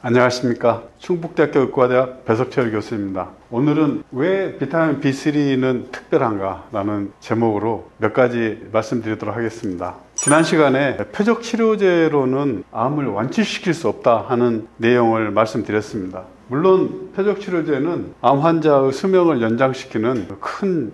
안녕하십니까. 충북대학교 의과대학 배석철 교수입니다. 오늘은 왜 비타민 B3는 특별한가 라는 제목으로 몇 가지 말씀드리도록 하겠습니다. 지난 시간에 표적 치료제로는 암을 완치시킬 수 없다 하는 내용을 말씀드렸습니다. 물론 표적 치료제는 암 환자의 수명을 연장시키는 큰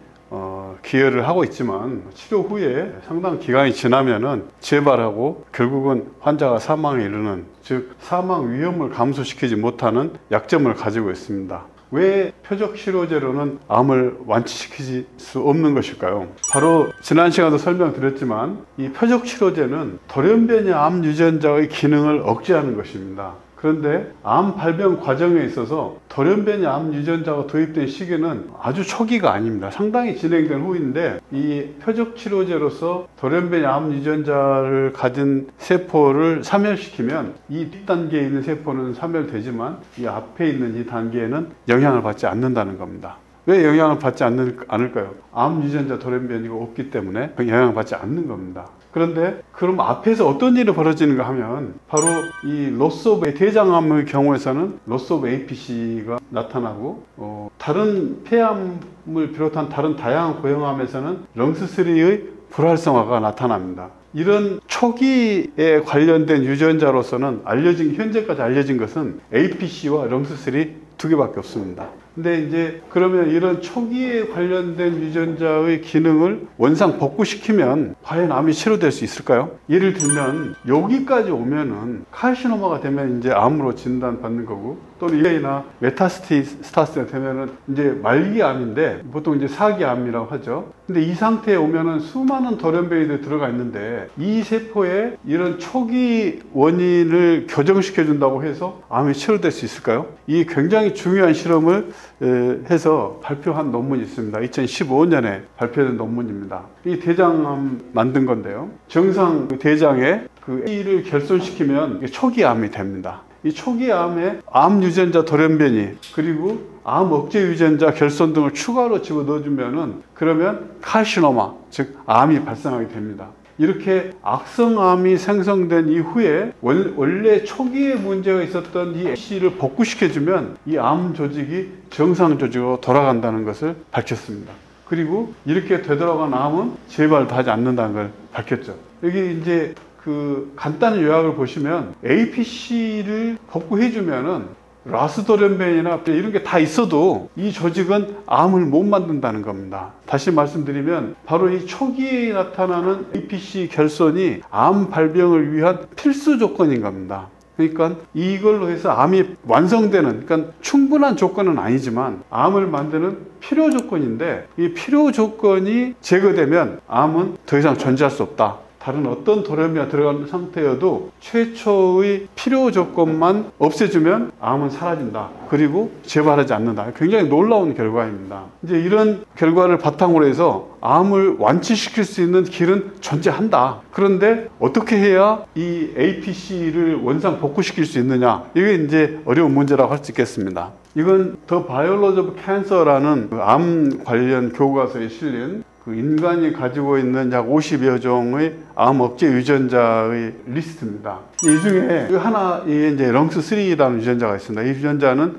기여를 하고 있지만 치료 후에 상당 기간이 지나면은 재발하고 결국은 환자가 사망에 이르는, 즉 사망 위험을 감소시키지 못하는 약점을 가지고 있습니다. 왜 표적 치료제로는 암을 완치시킬 수 없는 것일까요? 바로 지난 시간에도 설명드렸지만 이 표적 치료제는 돌연변이 암 유전자의 기능을 억제하는 것입니다. 그런데 암 발병 과정에 있어서 돌연변이 암 유전자가 도입된 시기는 아주 초기가 아닙니다. 상당히 진행된 후인데 이 표적 치료제로서 돌연변이 암 유전자를 가진 세포를 사멸시키면 이 뒷단계에 있는 세포는 사멸되지만 이 앞에 있는 이 단계에는 영향을 받지 않는다는 겁니다. 왜 영향을 받지 않을까요? 암 유전자 돌연변이가 없기 때문에 영향을 받지 않는 겁니다. 그런데 그럼 앞에서 어떤 일이 벌어지는가 하면 바로 이 로스 오브 대장암의 경우에서는 로스 오브 APC가 나타나고 다른 폐암을 비롯한 다른 다양한 고형암에서는 렁스3의 불활성화가 나타납니다. 이런 초기에 관련된 유전자로서는 현재까지 알려진 것은 APC와 렁스3 두 개밖에 없습니다. 근데 이제 그러면 이런 초기에 관련된 유전자의 기능을 원상 복구시키면 과연 암이 치료될 수 있을까요? 예를 들면 여기까지 오면은 카르시노마가 되면 이제 암으로 진단받는 거고, 또는 이나 메타스타스가 되면은 이제 말기암인데 보통 이제 사기암이라고 하죠. 근데 이 상태에 오면은 수많은 돌연변이들이 들어가 있는데 이 세포에 이런 초기 원인을 교정시켜 준다고 해서 암이 치료될 수 있을까요? 이 굉장히 중요한 실험을 해서 발표한 논문이 있습니다. 2015년에 발표된 논문입니다. 이 대장암 만든 건데요. 정상 대장에 그 A를 결손시키면 초기 암이 됩니다. 이 초기 암에 암 유전자 돌연변이 그리고 암 억제 유전자 결손 등을 추가로 집어넣어주면은 그러면 카르시노마, 즉 암이 발생하게 됩니다. 이렇게 악성암이 생성된 이후에 원래 초기에 문제가 있었던 이 AC를 복구시켜주면 이 암 조직이 정상 조직으로 돌아간다는 것을 밝혔습니다. 그리고 이렇게 되돌아간 암은 재발도 하지 않는다는 걸 밝혔죠. 여기 이제 그 간단한 요약을 보시면 APC를 복구해주면은 라스 돌연변이나 이런 게 다 있어도 이 조직은 암을 못 만든다는 겁니다. 다시 말씀드리면 바로 이 초기에 나타나는 APC 결손이 암 발병을 위한 필수 조건인 겁니다. 그러니까 이걸로 해서 암이 완성되는, 그러니까 충분한 조건은 아니지만 암을 만드는 필요 조건인데 이 필요 조건이 제거되면 암은 더 이상 존재할 수 없다. 다른 어떤 돌연변이가 들어간 상태여도 최초의 필요 조건만 없애주면 암은 사라진다. 그리고 재발하지 않는다. 굉장히 놀라운 결과입니다. 이제 이런 결과를 바탕으로 해서 암을 완치시킬 수 있는 길은 존재한다. 그런데 어떻게 해야 이 APC를 원상 복구시킬 수 있느냐? 이게 이제 어려운 문제라고 할 수 있겠습니다. 이건 The Biology of Cancer라는 암 관련 교과서에 실린 그 인간이 가지고 있는 약 50여 종의 암 억제 유전자의 리스트입니다. 이 중에 하나에 이제 렁스3라는 유전자가 있습니다. 이 유전자는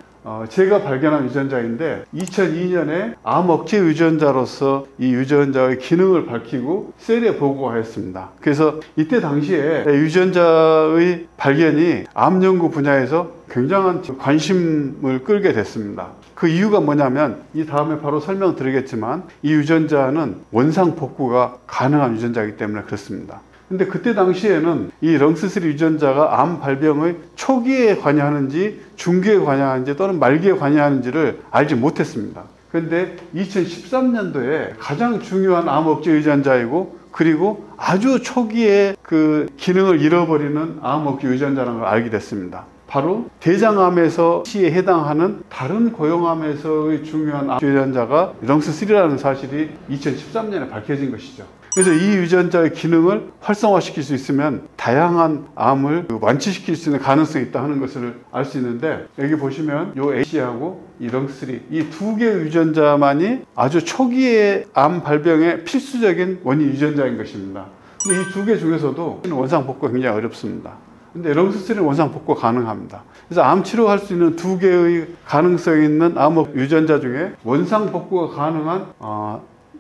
제가 발견한 유전자인데 2002년에 암 억제 유전자로서 이 유전자의 기능을 밝히고 셀에 보고하였습니다. 그래서 이때 당시에 유전자의 발견이 암 연구 분야에서 굉장한 관심을 끌게 됐습니다. 그 이유가 뭐냐면 이 다음에 바로 설명드리겠지만 이 유전자는 원상 복구가 가능한 유전자이기 때문에 그렇습니다. 근데 그때 당시에는 이 렁스3 유전자가 암 발병의 초기에 관여하는지 중기에 관여하는지 또는 말기에 관여하는지를 알지 못했습니다. 그런데 2013년도에 가장 중요한 암 억제 유전자이고 그리고 아주 초기에 그 기능을 잃어버리는 암 억제 유전자라는 걸 알게 됐습니다. 바로 대장암에서 시에 해당하는 다른 고형암에서의 중요한 암 유전자가 렁스3라는 사실이 2013년에 밝혀진 것이죠. 그래서 이 유전자의 기능을 활성화시킬 수 있으면 다양한 암을 완치시킬 수 있는 가능성이 있다 하는 것을 알 수 있는데, 여기 보시면 이 AC하고 이 렁스3 이 두 개의 유전자만이 아주 초기의 암 발병의 필수적인 원인 유전자인 것입니다. 근데 이 두 개 중에서도 원상 복구가 굉장히 어렵습니다. 근데 렁스3는 원상 복구가 가능합니다. 그래서 암 치료할 수 있는 두 개의 가능성이 있는 암흑 유전자 중에 원상 복구가 가능한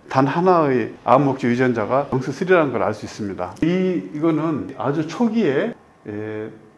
단 하나의 암흑 유전자가 렁스3라는 걸 알 수 있습니다. 이거는 아주 초기에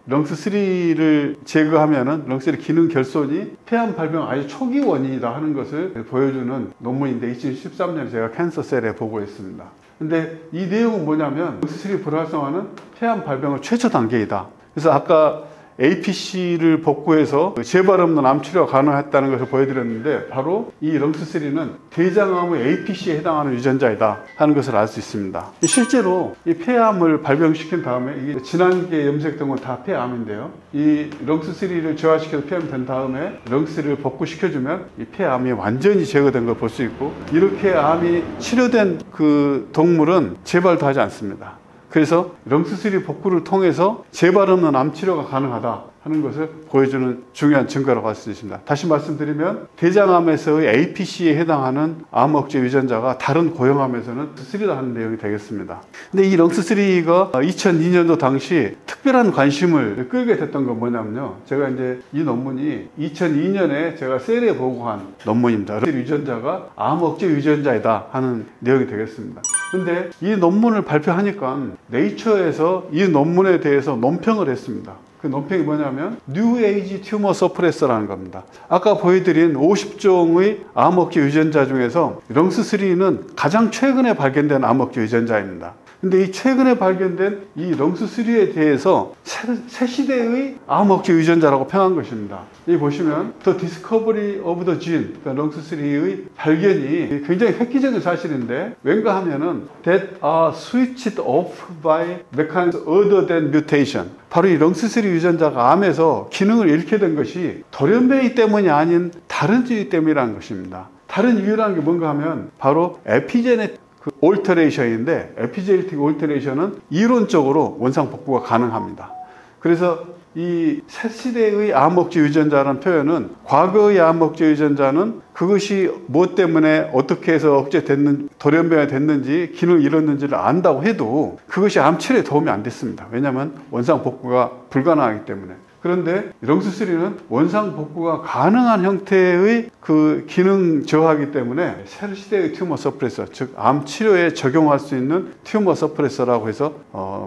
렁스3를 제거하면은 렁스3 기능 결손이 폐암 발병 아주 초기 원인이다 하는 것을 보여주는 논문인데 2013년에 제가 캔서셀에 보고했습니다. 근데 이 내용은 뭐냐면 렁스3 불활성화는 폐암 발병의 최초 단계이다. 그래서 아까 APC를 복구해서 재발 없는 암 치료가 가능했다는 것을 보여드렸는데 바로 이 렁스3는 대장암의 APC에 해당하는 유전자이다 하는 것을 알 수 있습니다. 실제로 이 폐암을 발병시킨 다음에 이게 진환기에 염색된 건 다 폐암인데요. 이 렁스3를 저하시켜서 폐암이 된 다음에 렁스3를 복구시켜주면 이 폐암이 완전히 제거된 걸 볼 수 있고 이렇게 암이 치료된 그 동물은 재발도 하지 않습니다. 그래서 렁스3 복구를 통해서 재발 없는 암 치료가 가능하다 하는 것을 보여주는 중요한 증거라고 할 수 있습니다. 다시 말씀드리면 대장암에서의 APC에 해당하는 암 억제 유전자가 다른 고형암에서는 렁스3다 하는 내용이 되겠습니다. 근데 이 렁스3가 2002년도 당시 특별한 관심을 끌게 됐던 건 뭐냐면요. 제가 이제 이 논문이 2002년에 제가 셀에 보고한 논문입니다. 렁스3 유전자가 암 억제 유전자이다 하는 내용이 되겠습니다. 근데 이 논문을 발표하니까 네이처에서 이 논문에 대해서 논평을 했습니다. 그 논평이 뭐냐면 뉴 에이지 튜머 서프레서라는 겁니다. 아까 보여드린 50종의 암흑기 유전자 중에서 렁스3는 가장 최근에 발견된 암흑기 유전자입니다. 근데 이 최근에 발견된 이 렁스3에 대해서 새 시대의 암흑기 유전자라고 평한 것입니다. 여기 보시면 The Discovery of the Gene, 그러니까 렁스3의 발견이 굉장히 획기적인 사실인데 왠가 하면은 that are switched off by mechanisms other than mutation. 바로 이 렁스3 유전자가 암에서 기능을 잃게 된 것이 돌연변이 때문이 아닌 다른 이유 때문이라는 것입니다. 다른 이유라는 게 뭔가 하면 바로 에피제네틱 올터레이션인데 에피제네틱 올터레이션은 이론적으로 원상 복구가 가능합니다. 그래서 이 새 시대의 암흑지 유전자라는 표현은 과거의 암흑지 유전자는 그것이 무엇 때문에 어떻게 해서 억제됐는지 돌연변이 됐는지 기능을 잃었는지를 안다고 해도 그것이 암 치료에 도움이 안 됐습니다. 왜냐하면 원상 복구가 불가능하기 때문에. 그런데 렁스3는 원상 복구가 가능한 형태의 그 기능 저하이기 때문에 새 시대의 튜머 서프레서, 즉 암 치료에 적용할 수 있는 튜머 서프레서라고 해서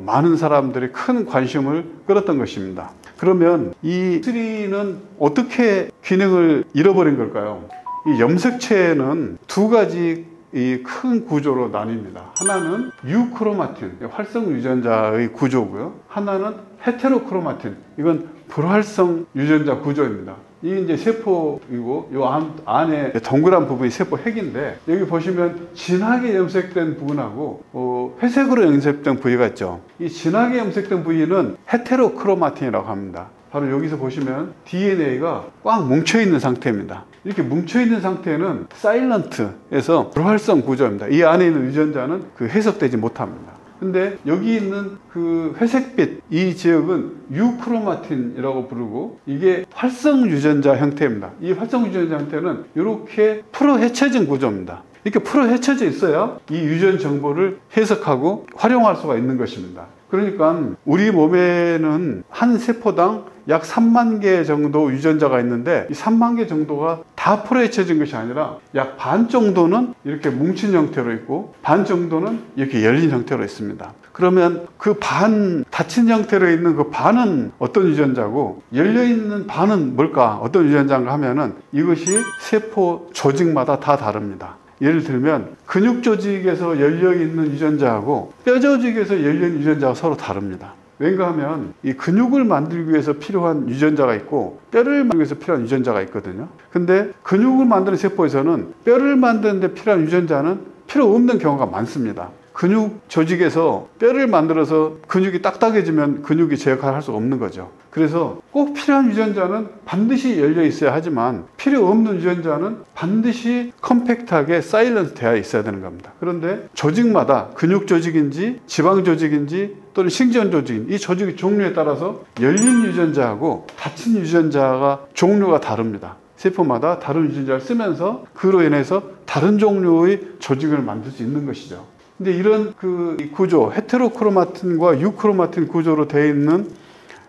많은 사람들이 큰 관심을 끌었던 것입니다. 그러면 이 3는 어떻게 기능을 잃어버린 걸까요? 이 염색체는 두 가지 이 큰 구조로 나뉩니다. 하나는 유크로마틴, 활성 유전자의 구조고요. 하나는 헤테로크로마틴, 이건 불활성 유전자 구조입니다. 이게 이제 세포이고 요 안에 동그란 부분이 세포 핵인데 여기 보시면 진하게 염색된 부분하고 회색으로 염색된 부위가 있죠. 이 진하게 염색된 부위는 헤테로크로마틴이라고 합니다. 바로 여기서 보시면 DNA가 꽉 뭉쳐있는 상태입니다. 이렇게 뭉쳐있는 상태는 사일런트에서 불활성 구조입니다. 이 안에 있는 유전자는 해석되지 못합니다. 근데 여기 있는 그 회색빛 이 지역은 유크로마틴이라고 부르고 이게 활성 유전자 형태입니다. 이 활성 유전자 형태는 이렇게 풀어 헤쳐진 구조입니다. 이렇게 풀어 헤쳐져 있어야 이 유전 정보를 해석하고 활용할 수가 있는 것입니다. 그러니까 우리 몸에는 한 세포당 약 3만 개 정도 유전자가 있는데 이 3만 개 정도가 다 풀어헤쳐진 것이 아니라 약 반 정도는 이렇게 뭉친 형태로 있고 반 정도는 이렇게 열린 형태로 있습니다. 그러면 그 반 닫힌 형태로 있는 그 반은 어떤 유전자고 열려있는 반은 뭘까? 어떤 유전자인가 하면은 이것이 세포 조직마다 다 다릅니다. 예를 들면 근육 조직에서 열려있는 유전자하고 뼈 조직에서 열려있는 유전자가 서로 다릅니다. 왠가 하면 이 근육을 만들기 위해서 필요한 유전자가 있고 뼈를 만들기 위해서 필요한 유전자가 있거든요. 근데 근육을 만드는 세포에서는 뼈를 만드는 데 필요한 유전자는 필요 없는 경우가 많습니다. 근육 조직에서 뼈를 만들어서 근육이 딱딱해지면 근육이 제 역할을 할 수가 없는 거죠. 그래서 꼭 필요한 유전자는 반드시 열려 있어야 하지만 필요 없는 유전자는 반드시 컴팩트하게 사일런스 되어 있어야 되는 겁니다. 그런데 조직마다 근육 조직인지 지방 조직인지 또는 신전 조직인 이 조직의 종류에 따라서 열린 유전자하고 닫힌 유전자가 종류가 다릅니다. 세포마다 다른 유전자를 쓰면서 그로 인해서 다른 종류의 조직을 만들 수 있는 것이죠. 근데 이런 그 구조, 헤테로크로마틴과 유크로마틴 구조로 되어 있는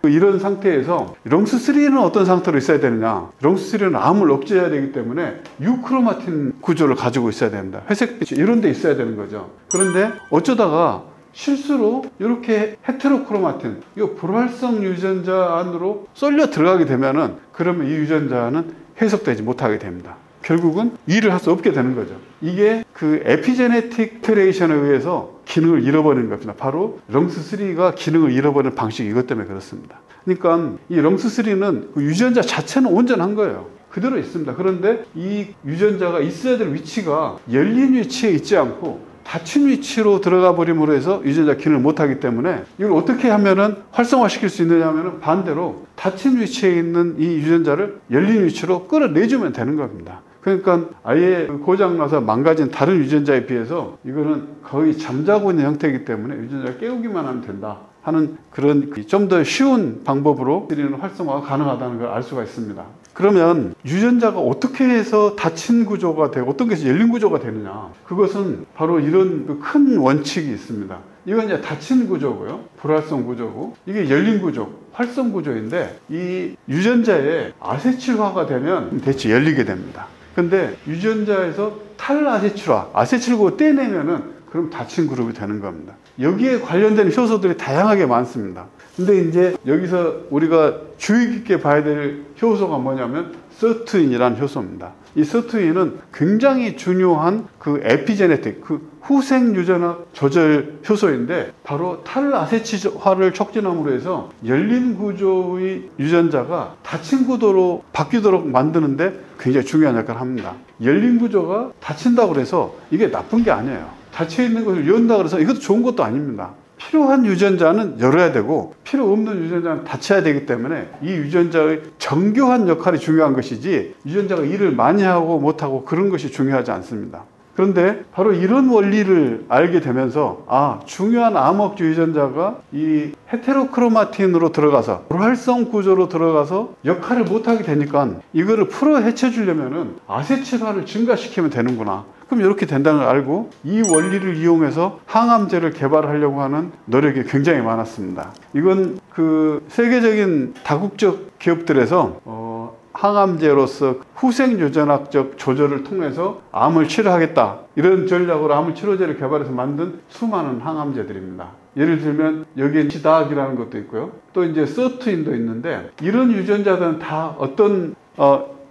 이런 상태에서 롱스3는 어떤 상태로 있어야 되느냐, 롱스3는 암을 억제해야 되기 때문에 유크로마틴 구조를 가지고 있어야 된다. 회색빛이 이런 데 있어야 되는 거죠. 그런데 어쩌다가 실수로 이렇게 헤테로크로마틴, 이 불활성 유전자 안으로 쏠려 들어가게 되면은, 그러면 이 유전자는 해석되지 못하게 됩니다. 결국은 일을 할 수 없게 되는 거죠. 이게 그 에피제네틱 테레이션에 의해서 기능을 잃어버리는 겁니다. 바로 롱스3가 기능을 잃어버리는 방식이 이것 때문에 그렇습니다. 그러니까 이 롱스3는 그 유전자 자체는 온전한 거예요. 그대로 있습니다. 그런데 이 유전자가 있어야 될 위치가 열린 위치에 있지 않고 닫힌 위치로 들어가 버림으로 해서 유전자 기능을 못하기 때문에, 이걸 어떻게 하면은 활성화시킬 수 있느냐 하면은 반대로 닫힌 위치에 있는 이 유전자를 열린 위치로 끌어내주면 되는 겁니다. 그러니까 아예 고장나서 망가진 다른 유전자에 비해서 이거는 거의 잠자고 있는 형태이기 때문에 유전자를 깨우기만 하면 된다 하는 그런 좀 더 쉬운 방법으로 활성화가 가능하다는 걸 알 수가 있습니다. 그러면 유전자가 어떻게 해서 닫힌 구조가 되고 어떤 것이 열린 구조가 되느냐, 그것은 바로 이런 큰 원칙이 있습니다. 이건 이제 닫힌 구조고요, 불활성 구조고, 이게 열린 구조, 활성 구조인데, 이 유전자에 아세틸화가 되면 대체 열리게 됩니다. 근데 유전자에서 탈아세틸화, 아세틸고 떼내면은 그럼 닫힌 그룹이 되는 겁니다. 여기에 관련된 효소들이 다양하게 많습니다. 근데 이제 여기서 우리가 주의 깊게 봐야 될 효소가 뭐냐면 서투인이라는 효소입니다. 이 서투인은 굉장히 중요한 그 에피제네틱, 그 후생 유전학 조절 효소인데, 바로 탈아세틸화를 촉진함으로 해서 열린 구조의 유전자가 닫힌 구도로 바뀌도록 만드는데 굉장히 중요한 역할을 합니다. 열린 구조가 닫힌다고 해서 이게 나쁜 게 아니에요. 닫혀 있는 것을 연다고 해서 이것도 좋은 것도 아닙니다. 필요한 유전자는 열어야 되고 필요 없는 유전자는 닫혀야 되기 때문에 이 유전자의 정교한 역할이 중요한 것이지, 유전자가 일을 많이 하고 못하고 그런 것이 중요하지 않습니다. 그런데 바로 이런 원리를 알게 되면서, 중요한 암흑 유전자가 이 헤테로크로마틴으로 들어가서 불활성 구조로 들어가서 역할을 못하게 되니까 이거를 풀어 헤쳐주려면은 아세틸화를 증가시키면 되는구나. 그럼 이렇게 된다는 걸 알고 이 원리를 이용해서 항암제를 개발하려고 하는 노력이 굉장히 많았습니다. 이건 그 세계적인 다국적 기업들에서 항암제로서 후생 유전학적 조절을 통해서 암을 치료하겠다, 이런 전략으로 암을 치료제를 개발해서 만든 수많은 항암제들입니다. 예를 들면 여기에 시다악이라는 것도 있고요, 또 이제 서투인도 있는데, 이런 유전자들은 다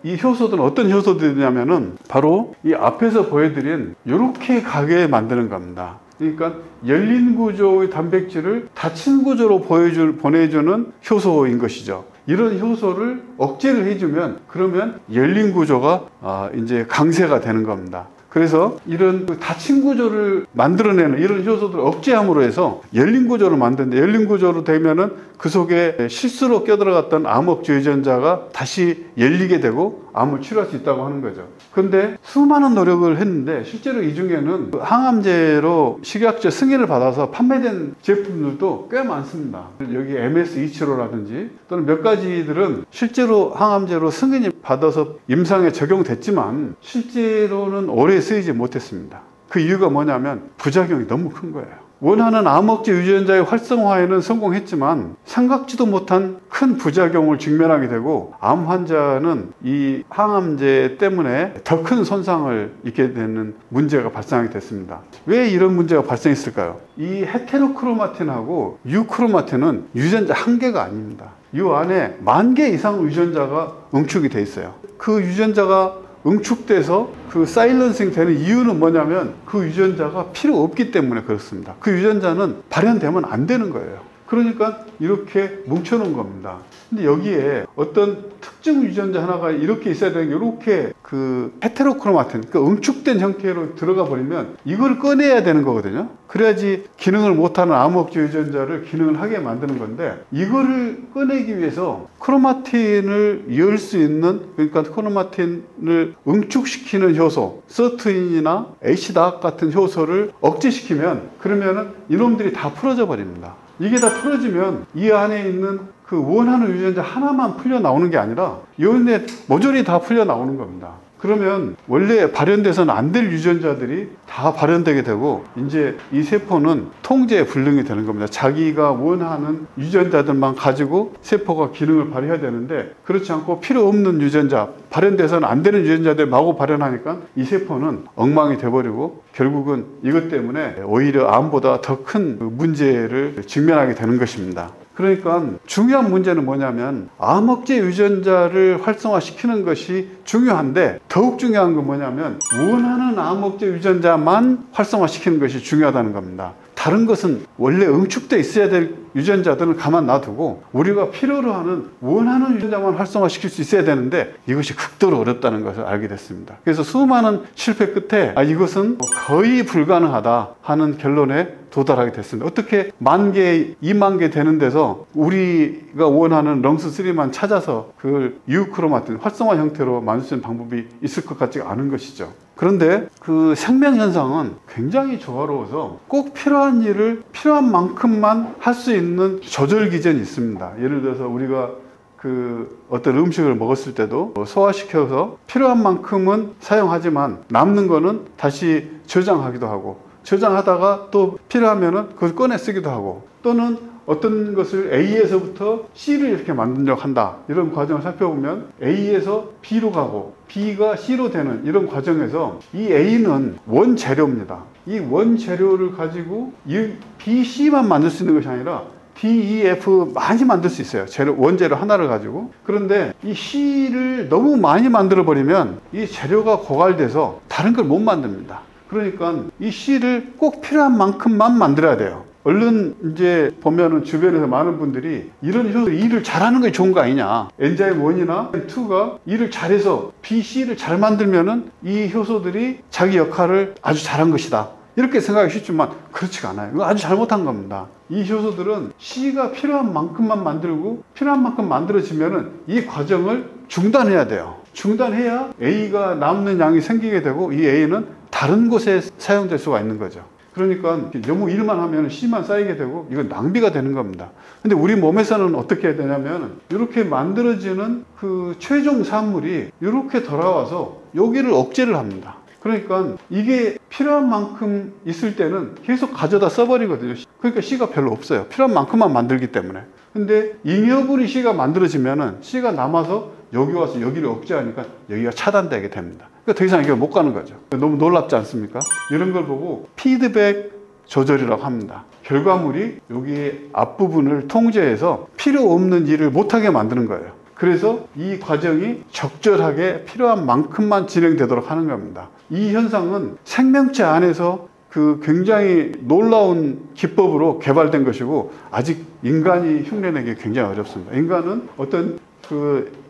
이 효소들은 어떤 효소들이냐면은 바로 이 앞에서 보여드린 이렇게 가게 만드는 겁니다. 그러니까 열린 구조의 단백질을 닫힌 구조로 보내주는 효소인 것이죠. 이런 효소를 억제를 해주면, 그러면 열린 구조가 이제 강세가 되는 겁니다. 그래서 이런 닫힌 구조를 만들어내는 이런 효소들을 억제함으로 해서 열린 구조를 만드는데, 열린 구조로 되면은 그 속에 실수로 껴들어갔던 암흑 유전자가 다시 열리게 되고 암을 치료할 수 있다고 하는 거죠. 그런데 수많은 노력을 했는데 실제로 이 중에는 항암제로 식약처 승인을 받아서 판매된 제품들도 꽤 많습니다. 여기 MS275라든지 또는 몇 가지들은 실제로 항암제로 승인이 받아서 임상에 적용됐지만 실제로는 오래 쓰이지 못했습니다. 그 이유가 뭐냐면 부작용이 너무 큰 거예요. 원하는 암흑제 유전자의 활성화에는 성공했지만 생각지도 못한 큰 부작용을 직면하게 되고, 암 환자는 이 항암제 때문에 더 큰 손상을 입게 되는 문제가 발생하게 됐습니다. 왜 이런 문제가 발생했을까요? 이 헤테로크로마틴하고 유크로마틴은 유전자 한 개가 아닙니다. 이 안에 10,000개 이상 유전자가 응축이 돼 있어요. 그 유전자가 응축돼서 그 사일런싱 되는 이유는 뭐냐면 그 유전자가 필요 없기 때문에 그렇습니다. 그 유전자는 발현되면 안 되는 거예요. 그러니까 이렇게 뭉쳐놓은 겁니다. 근데 여기에 어떤 특정 유전자 하나가 이렇게 있어야 되는 게, 이렇게 그 헤테로크로마틴, 그 응축된 형태로 들어가 버리면 이걸 꺼내야 되는 거거든요. 그래야지 기능을 못하는 암흑조 유전자를 기능을 하게 만드는 건데, 이거를 꺼내기 위해서 크로마틴을 열 수 있는, 그러니까 크로마틴을 응축시키는 효소, 서투인이나 H다악 같은 효소를 억제시키면, 그러면은 이놈들이 다 풀어져 버립니다. 이게 다 풀어지면 이 안에 있는 그 원하는 유전자 하나만 풀려 나오는 게 아니라 이 안에 모조리 다 풀려 나오는 겁니다. 그러면 원래 발현돼서는 안 될 유전자들이 다 발현되게 되고 이제 이 세포는 통제 불능이 되는 겁니다. 자기가 원하는 유전자들만 가지고 세포가 기능을 발휘해야 되는데 그렇지 않고 필요 없는 유전자, 발현돼서는 안 되는 유전자들 마구 발현하니까 이 세포는 엉망이 돼버리고 결국은 이것 때문에 오히려 암보다 더 큰 문제를 직면하게 되는 것입니다. 그러니까 중요한 문제는 뭐냐면 암 억제 유전자를 활성화시키는 것이 중요한데 더욱 중요한 건 뭐냐면 원하는 암 억제 유전자만 활성화시키는 것이 중요하다는 겁니다. 다른 것은 원래 응축돼 있어야 될 유전자들은 가만 놔두고 우리가 필요로 하는 원하는 유전자만 활성화시킬 수 있어야 되는데 이것이 극도로 어렵다는 것을 알게 됐습니다. 그래서 수많은 실패 끝에 이것은 거의 불가능하다 하는 결론에 도달하게 됐습니다. 어떻게 10,000개, 20,000개 되는 데서 우리가 원하는 렁스3만 찾아서 그걸 유크로마틴 활성화 형태로 만들 수 있는 방법이 있을 것 같지가 않은 것이죠. 그런데 그 생명현상은 굉장히 조화로워서 꼭 필요한 일을 필요한 만큼만 할 수 있는 조절 기전이 있습니다. 예를 들어서 우리가 그 어떤 음식을 먹었을 때도 소화시켜서 필요한 만큼은 사용하지만 남는 거는 다시 저장하기도 하고 저장하다가 또 필요하면은 그걸 꺼내 쓰기도 하고 또는 어떤 것을 A에서부터 C를 이렇게 만들려고 한다. 이런 과정을 살펴보면 A에서 B로 가고 B가 C로 되는 이런 과정에서 이 A는 원재료입니다. 이 원재료를 가지고 이 B, C만 만들 수 있는 것이 아니라 D, E, F 많이 만들 수 있어요. 원재료 하나를 가지고. 그런데 이 C를 너무 많이 만들어 버리면 이 재료가 고갈돼서 다른 걸 못 만듭니다. 그러니까 이 C를 꼭 필요한 만큼만 만들어야 돼요. 얼른 이제 보면은 주변에서 많은 분들이 이런 효소 일을 잘하는 게 좋은 거 아니냐. 엔자임 1이나 2가 일을 잘해서 B, C를 잘 만들면은 이 효소들이 자기 역할을 아주 잘한 것이다. 이렇게 생각하기 쉽지만 그렇지가 않아요. 이거 아주 잘못한 겁니다. 이 효소들은 C가 필요한 만큼만 만들고 필요한 만큼 만들어지면은 이 과정을 중단해야 돼요. 중단해야 A가 남는 양이 생기게 되고 이 A는 다른 곳에 사용될 수가 있는 거죠. 그러니까 너무 일만 하면 C만 쌓이게 되고 이건 낭비가 되는 겁니다. 근데 우리 몸에서는 어떻게 해야 되냐면 이렇게 만들어지는 그 최종 산물이 이렇게 돌아와서 여기를 억제를 합니다. 그러니까 이게 필요한 만큼 있을 때는 계속 가져다 써버리거든요. 그러니까 C가 별로 없어요. 필요한 만큼만 만들기 때문에. 근데 잉여분이 C가 만들어지면은 C가 남아서 여기 와서 여기를 억제하니까 여기가 차단되게 됩니다. 그러니까 더 이상 이게 못 가는 거죠. 너무 놀랍지 않습니까? 이런 걸 보고 피드백 조절이라고 합니다. 결과물이 여기 앞부분을 통제해서 필요 없는 일을 못하게 만드는 거예요. 그래서 이 과정이 적절하게 필요한 만큼만 진행되도록 하는 겁니다. 이 현상은 생명체 안에서 그 굉장히 놀라운 기법으로 개발된 것이고 아직 인간이 흉내내기 굉장히 어렵습니다. 인간은 어떤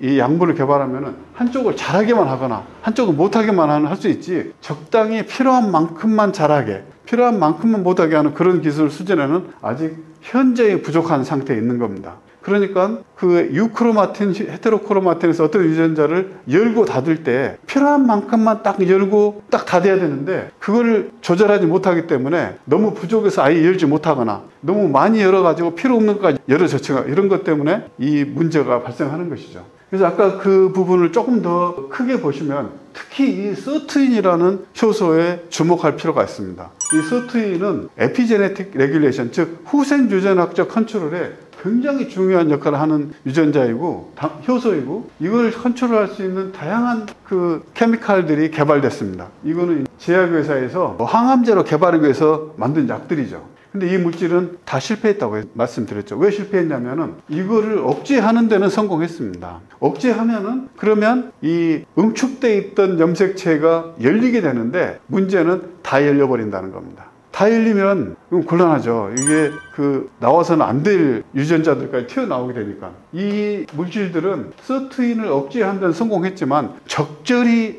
이 약물을 개발하면은 한쪽을 잘하게만 하거나 한쪽을 못하게만 할 수 있지 적당히 필요한 만큼만 잘하게 필요한 만큼만 못하게 하는 그런 기술 수준에는 아직 현재의 부족한 상태에 있는 겁니다. 그러니까 그 유크로마틴, 헤테로크로마틴에서 어떤 유전자를 열고 닫을 때 필요한 만큼만 딱 열고 딱 닫아야 되는데 그거를 조절하지 못하기 때문에 너무 부족해서 아예 열지 못하거나 너무 많이 열어가지고 필요 없는 것까지 열어젖히거나 이런 것 때문에 이 문제가 발생하는 것이죠. 그래서 아까 그 부분을 조금 더 크게 보시면 특히 이 서투인이라는 효소에 주목할 필요가 있습니다. 이 서투인은 에피제네틱 레귤레이션, 즉 후생 유전학적 컨트롤에 굉장히 중요한 역할을 하는 유전자이고 효소이고 이걸 컨트롤할 수 있는 다양한 그 케미칼들이 개발됐습니다. 이거는 제약회사에서 항암제로 개발하기 위해서 만든 약들이죠. 근데 이 물질은 다 실패했다고 말씀드렸죠. 왜 실패했냐면은 이거를 억제하는 데는 성공했습니다. 억제하면은 그러면 이 응축돼 있던 염색체가 열리게 되는데 문제는 다 열려버린다는 겁니다. 다 열리면 곤란하죠. 이게 나와서는 안 될 유전자들까지 튀어나오게 되니까. 이 물질들은 서투인을 억제하는 데는 성공했지만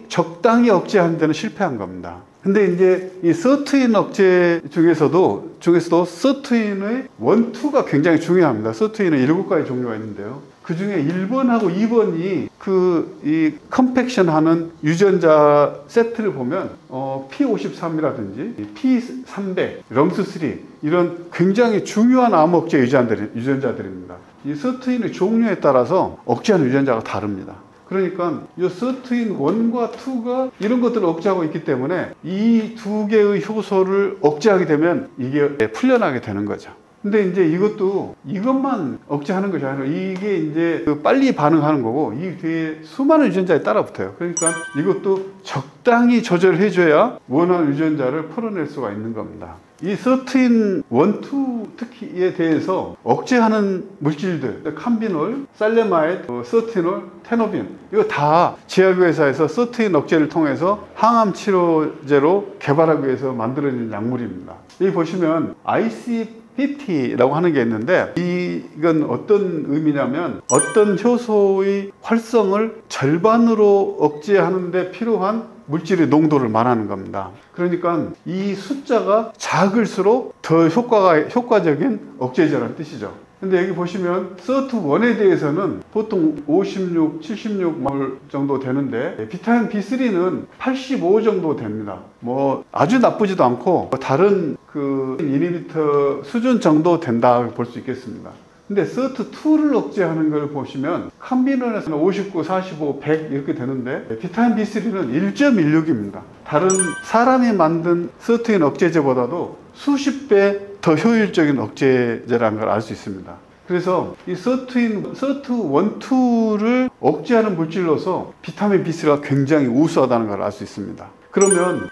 적당히 억제하는 데는 실패한 겁니다. 근데 이제 이 서투인 억제 중에서도 서투인의 1, 2가 굉장히 중요합니다. 서투인은 7가지 종류가 있는데요. 그 중에 1번하고 2번이 이 컴팩션 하는 유전자 세트를 보면, P53이라든지, P300, 럼스3, 이런 굉장히 중요한 암 억제 유전자들입니다. 이 서투인의 종류에 따라서 억제하는 유전자가 다릅니다. 그러니까 이 서트인 1과 2가 이런 것들을 억제하고 있기 때문에 이 두 개의 효소를 억제하게 되면 이게 풀려나게 되는 거죠. 근데 이제 이것도 이것만 억제하는 것이 아니라 이게 이제 빨리 반응하는 거고 이 뒤에 수많은 유전자에 따라 붙어요. 그러니까 이것도 적당히 조절해 줘야 원하는 유전자를 풀어낼 수가 있는 겁니다. 이 서트인 1, 2 특히에 대해서 억제하는 물질들, 캄비놀, 살레마이드, 서티놀, 테노빈, 이거 다 제약회사에서 서트인 억제를 통해서 항암 치료제로 개발하기 위해서 만들어진 약물입니다. 여기 보시면 IC50라고 하는 게 있는데 이건 어떤 의미냐면 어떤 효소의 활성을 절반으로 억제하는 데 필요한 물질의 농도를 말하는 겁니다. 그러니까 이 숫자가 작을수록 더 효과적인 억제제라는 뜻이죠. 근데 여기 보시면 서트1에 대해서는 보통 56, 76몰 정도 되는데 비타민 B3는 85 정도 됩니다. 뭐 아주 나쁘지도 않고 다른 그 이니비터 수준 정도 된다 볼 수 있겠습니다. 근데 서트2를 억제하는 걸 보시면 캄비놀에서는 59, 45, 100 이렇게 되는데 비타민 B3는 1.16입니다. 다른 사람이 만든 서트인 억제제보다도 수십 배 더 효율적인 억제제라는 걸 알 수 있습니다. 그래서 이 서트 1, 2를 억제하는 물질로서 비타민 B3가 굉장히 우수하다는 걸 알 수 있습니다. 그러면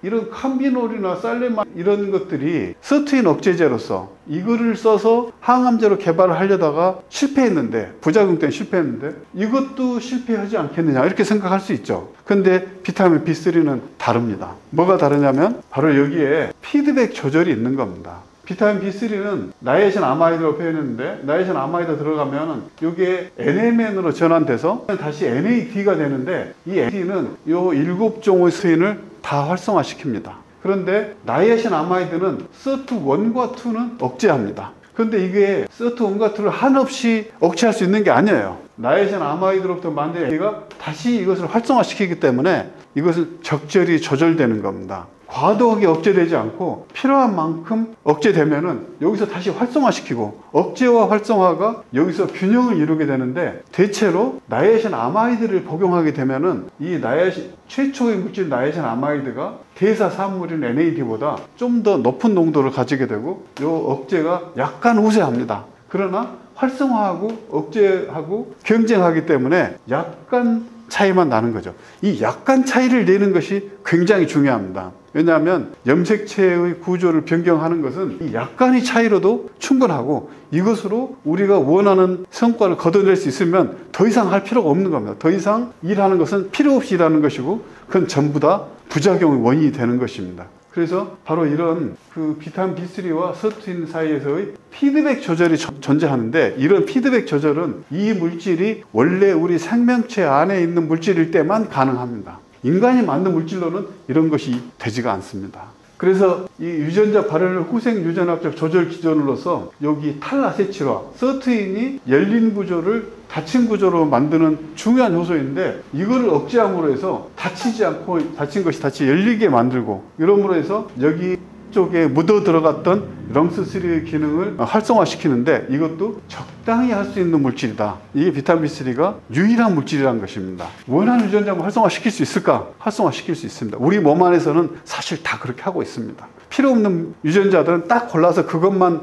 이런 캄비놀이나 살레마 이런 것들이 서트인 억제제로서 이거를 써서 항암제로 개발을 하려다가 실패했는데 부작용 때문에 실패했는데 이것도 실패하지 않겠느냐 이렇게 생각할 수 있죠. 근데 비타민 B3는 다릅니다. 뭐가 다르냐면 바로 여기에 피드백 조절이 있는 겁니다. 비타민 B3는 나이아신 아마이드로 표현했는데 나이아신 아마이드 들어가면 이게 NMN으로 전환돼서 다시 NAD가 되는데 이 NAD는 이 7종의 스테인을 다 활성화시킵니다. 그런데 나이아신 아마이드는 서트1과 2는 억제합니다. 그런데 이게 서트1과 2를 한없이 억제할 수 있는 게 아니에요. 나이아신 아마이드로부터 만든 NAD가 다시 이것을 활성화시키기 때문에 이것은 적절히 조절되는 겁니다. 과도하게 억제되지 않고 필요한 만큼 억제되면은 여기서 다시 활성화시키고 억제와 활성화가 여기서 균형을 이루게 되는데 대체로 나이아신 아마이드를 복용하게 되면은 이 최초의 물질 나이아신 아마이드가 대사 산물인 NAD보다 좀 더 높은 농도를 가지게 되고 이 억제가 약간 우세합니다. 그러나 활성화하고 억제하고 경쟁하기 때문에 약간 차이만 나는 거죠. 이 약간 차이를 내는 것이 굉장히 중요합니다. 왜냐하면 염색체의 구조를 변경하는 것은 이 약간의 차이로도 충분하고 이것으로 우리가 원하는 성과를 거둬낼 수 있으면 더 이상 할 필요가 없는 겁니다. 더 이상 일하는 것은 필요 없이 일하는 것이고 그건 전부 다 부작용의 원인이 되는 것입니다. 그래서 바로 이런 그 비타민 B3와 서트인 사이에서의 피드백 조절이 존재하는데 이런 피드백 조절은 이 물질이 원래 우리 생명체 안에 있는 물질일 때만 가능합니다. 인간이 만든 물질로는 이런 것이 되지가 않습니다. 그래서 이 유전자 발현을 후생 유전학적 조절 기전으로서 여기 탈아세틸화, 서트인이 열린 구조를 닫힌 구조로 만드는 중요한 효소인데 이거를 억제함으로 해서 닫히지 않고 닫힌 것이 다시 열리게 만들고 이러므로 해서 여기 쪽에 묻어 들어갔던 렁스3의 기능을 활성화시키는데 이것도 적당히 할 수 있는 물질이다. 이게 비타민 B3가 유일한 물질이라는 것입니다. 원하는 유전자만 활성화시킬 수 있을까? 활성화시킬 수 있습니다. 우리 몸 안에서는 사실 다 그렇게 하고 있습니다. 필요 없는 유전자들은 딱 골라서 그것만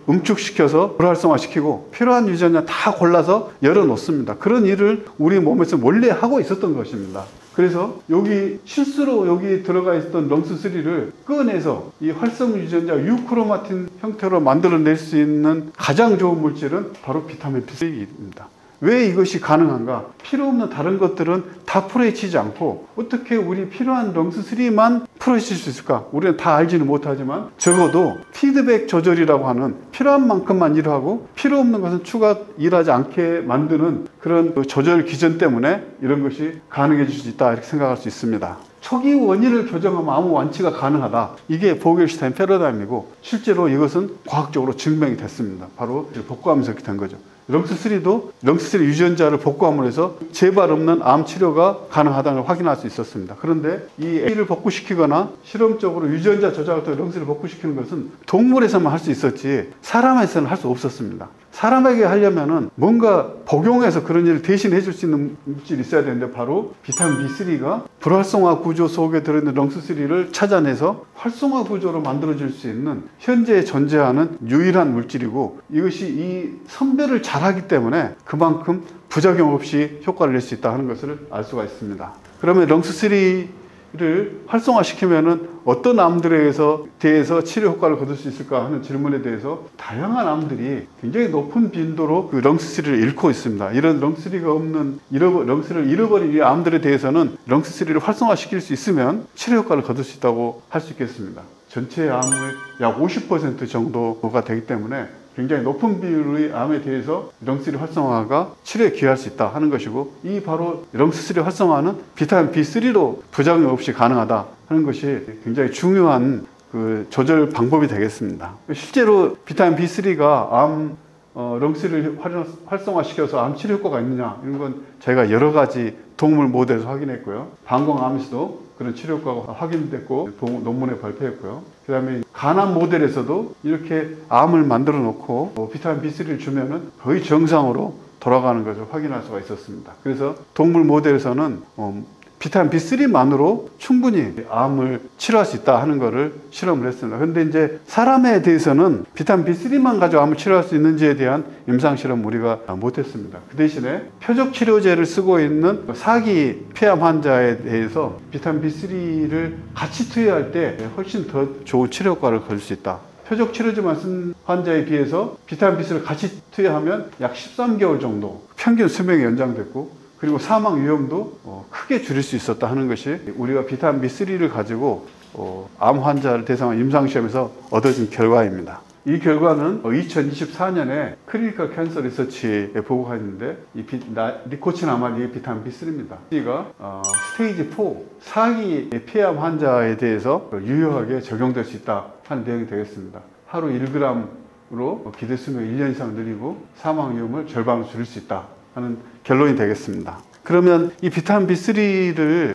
응축시켜서 불활성화시키고 필요한 유전자 다 골라서 열어놓습니다. 그런 일을 우리 몸에서 원래 하고 있었던 것입니다. 그래서 여기 실수로 여기 들어가 있었던 렁스3를 꺼내서 이 활성 유전자 유크로마틴 형태로 만들어낼 수 있는 가장 좋은 물질은 바로 비타민 B3입니다. 왜 이것이 가능한가? 필요 없는 다른 것들은 다 풀어헤치지 않고 어떻게 우리 필요한 렁스3만 풀어헤칠 수 있을까? 우리는 다 알지는 못하지만 적어도 피드백 조절이라고 하는 필요한 만큼만 일하고 필요 없는 것은 추가 일하지 않게 만드는 그런 조절 기전 때문에 이런 것이 가능해질 수 있다 이렇게 생각할 수 있습니다. 초기 원인을 교정하면 아무 완치가 가능하다. 이게 보겔슈타인 패러다임이고 실제로 이것은 과학적으로 증명이 됐습니다. 바로 복구하면서 이렇게 된 거죠. 렁스3 유전자를 복구함으로 해서 재발 없는 암 치료가 가능하다는 걸 확인할 수 있었습니다. 그런데 이 A를 복구시키거나 실험적으로 유전자 조작을 통해 렁스를 복구시키는 것은 동물에서만 할 수 있었지 사람에서는 할 수 없었습니다. 사람에게 하려면은 뭔가 복용해서 그런 일을 대신 해줄 수 있는 물질이 있어야 되는데 바로 비타민 B3가 불활성화 구조 속에 들어있는 렁스3를 찾아내서 활성화 구조로 만들어줄 수 있는 현재 존재하는 유일한 물질이고, 이것이 이 선별을 잘하기 때문에 그만큼 부작용 없이 효과를 낼 수 있다 하는 것을 알 수가 있습니다. 그러면 렁스3를 활성화시키면은 어떤 암들에 대해서 치료 효과를 거둘 수 있을까 하는 질문에 대해서 다양한 암들이 굉장히 높은 빈도로 그 렁스3를 잃고 있습니다. 이런 렁스를 잃어버린 이 암들에 대해서는 렁스3를 활성화시킬 수 있으면 치료 효과를 거둘 수 있다고 할 수 있겠습니다. 전체 암의 약 50% 정도가 되기 때문에 굉장히 높은 비율의 암에 대해서 렁스3 활성화가 치료에 기여할 수 있다 하는 것이고, 이 바로 렁스3 활성화는 비타민 B3로 부작용 없이 가능하다 하는 것이 굉장히 중요한 그 조절 방법이 되겠습니다. 실제로 비타민 B3가 렁스를 활성화시켜서 암 치료 효과가 있느냐, 이런 건 제가 여러 가지 동물 모델에서 확인했고요. 방광암에서도 그런 치료 효과가 확인됐고 논문에 발표했고요. 그 다음에 간암 모델에서도 이렇게 암을 만들어 놓고 비타민 B3를 주면은 거의 정상으로 돌아가는 것을 확인할 수가 있었습니다. 그래서 동물 모델에서는 비타민 B3만으로 충분히 암을 치료할 수 있다 하는 것을 실험을 했습니다. 그런데 이제 사람에 대해서는 비타민 B3만 가지고 암을 치료할 수 있는지에 대한 임상실험 우리가 못했습니다. 그 대신에 표적 치료제를 쓰고 있는 사기 폐암 환자에 대해서 비타민 B3를 같이 투여할 때 훨씬 더 좋은 치료 효과를 거둘 수 있다. 표적 치료제만 쓴 환자에 비해서 비타민 B3를 같이 투여하면 약 13개월 정도 평균 수명이 연장됐고, 그리고 사망 위험도 크게 줄일 수 있었다 하는 것이 우리가 비타민 B3를 가지고 암 환자를 대상한 임상시험에서 얻어진 결과입니다. 이 결과는 2024년에 클리니컬 캔서 리서치에 보고가 있는데, 니코틴아마니의 비타민 B3입니다. 이가 스테이지 4 4기 폐암 환자에 대해서 유효하게 적용될 수 있다 하는 내용이 되겠습니다. 하루 1g으로 기대 수명 1년 이상 늘리고 사망 위험을 절반으로 줄일 수 있다 하는 결론이 되겠습니다. 그러면 이 비타민 B3를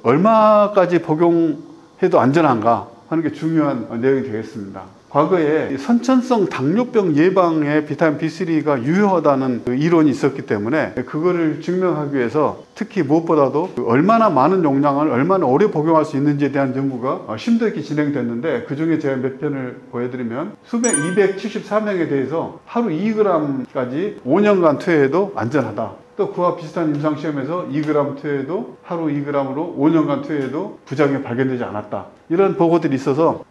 얼마까지 복용해도 안전한가 하는 게 중요한 내용이 되겠습니다. 과거에 선천성 당뇨병 예방에 비타민 B3가 유효하다는 이론이 있었기 때문에 그거를 증명하기 위해서 특히 무엇보다도 얼마나 많은 용량을 얼마나 오래 복용할 수 있는지에 대한 연구가 심도 있게 진행됐는데, 그 중에 제가 몇 편을 보여드리면 274명에 대해서 하루 2g까지 5년간 투여해도 안전하다. 또 그와 비슷한 임상시험에서 2g 투여해도 하루 2g으로 5년간 투여해도 부작용이 발견되지 않았다. 이런 보고들이 있어서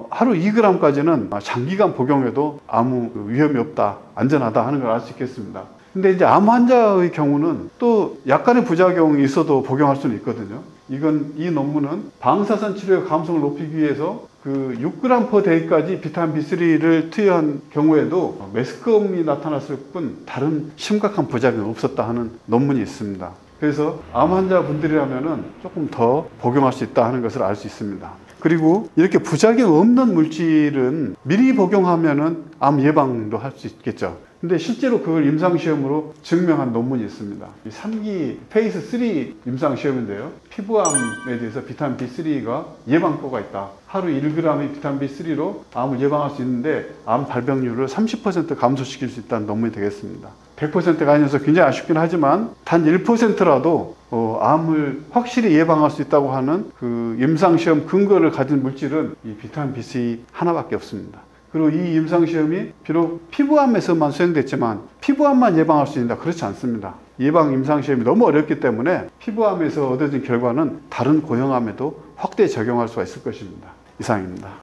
하루 2g까지는 장기간 복용해도 아무 위험이 없다, 안전하다 하는 걸 알 수 있겠습니다. 근데 이제 암 환자의 경우는 또 약간의 부작용이 있어도 복용할 수는 있거든요. 이 논문은 방사선 치료의 가능성을 높이기 위해서 그 6g/day까지 비타민 B3를 투여한 경우에도 메스꺼움이 나타났을 뿐 다른 심각한 부작용이 없었다 하는 논문이 있습니다. 그래서 암 환자분들이라면은 조금 더 복용할 수 있다 하는 것을 알 수 있습니다. 그리고 이렇게 부작용 없는 물질은 미리 복용하면은 암 예방도 할 수 있겠죠. 근데 실제로 그걸 임상시험으로 증명한 논문이 있습니다. 3기 페이스 3 임상시험인데요. 피부암에 대해서 비타민 B3가 예방효과가 있다. 하루 1g의 비타민 B3로 암을 예방할 수 있는데 암 발병률을 30% 감소시킬 수 있다는 논문이 되겠습니다. 100%가 아니어서 굉장히 아쉽긴 하지만 단 1%라도 암을 확실히 예방할 수 있다고 하는 그 임상시험 근거를 가진 물질은 이 비타민 B3 하나밖에 없습니다. 그리고 이 임상시험이 비록 피부암에서만 수행됐지만 피부암만 예방할 수 있다, 그렇지 않습니다. 예방 임상시험이 너무 어렵기 때문에 피부암에서 얻어진 결과는 다른 고형암에도 확대 적용할 수가 있을 것입니다. 이상입니다.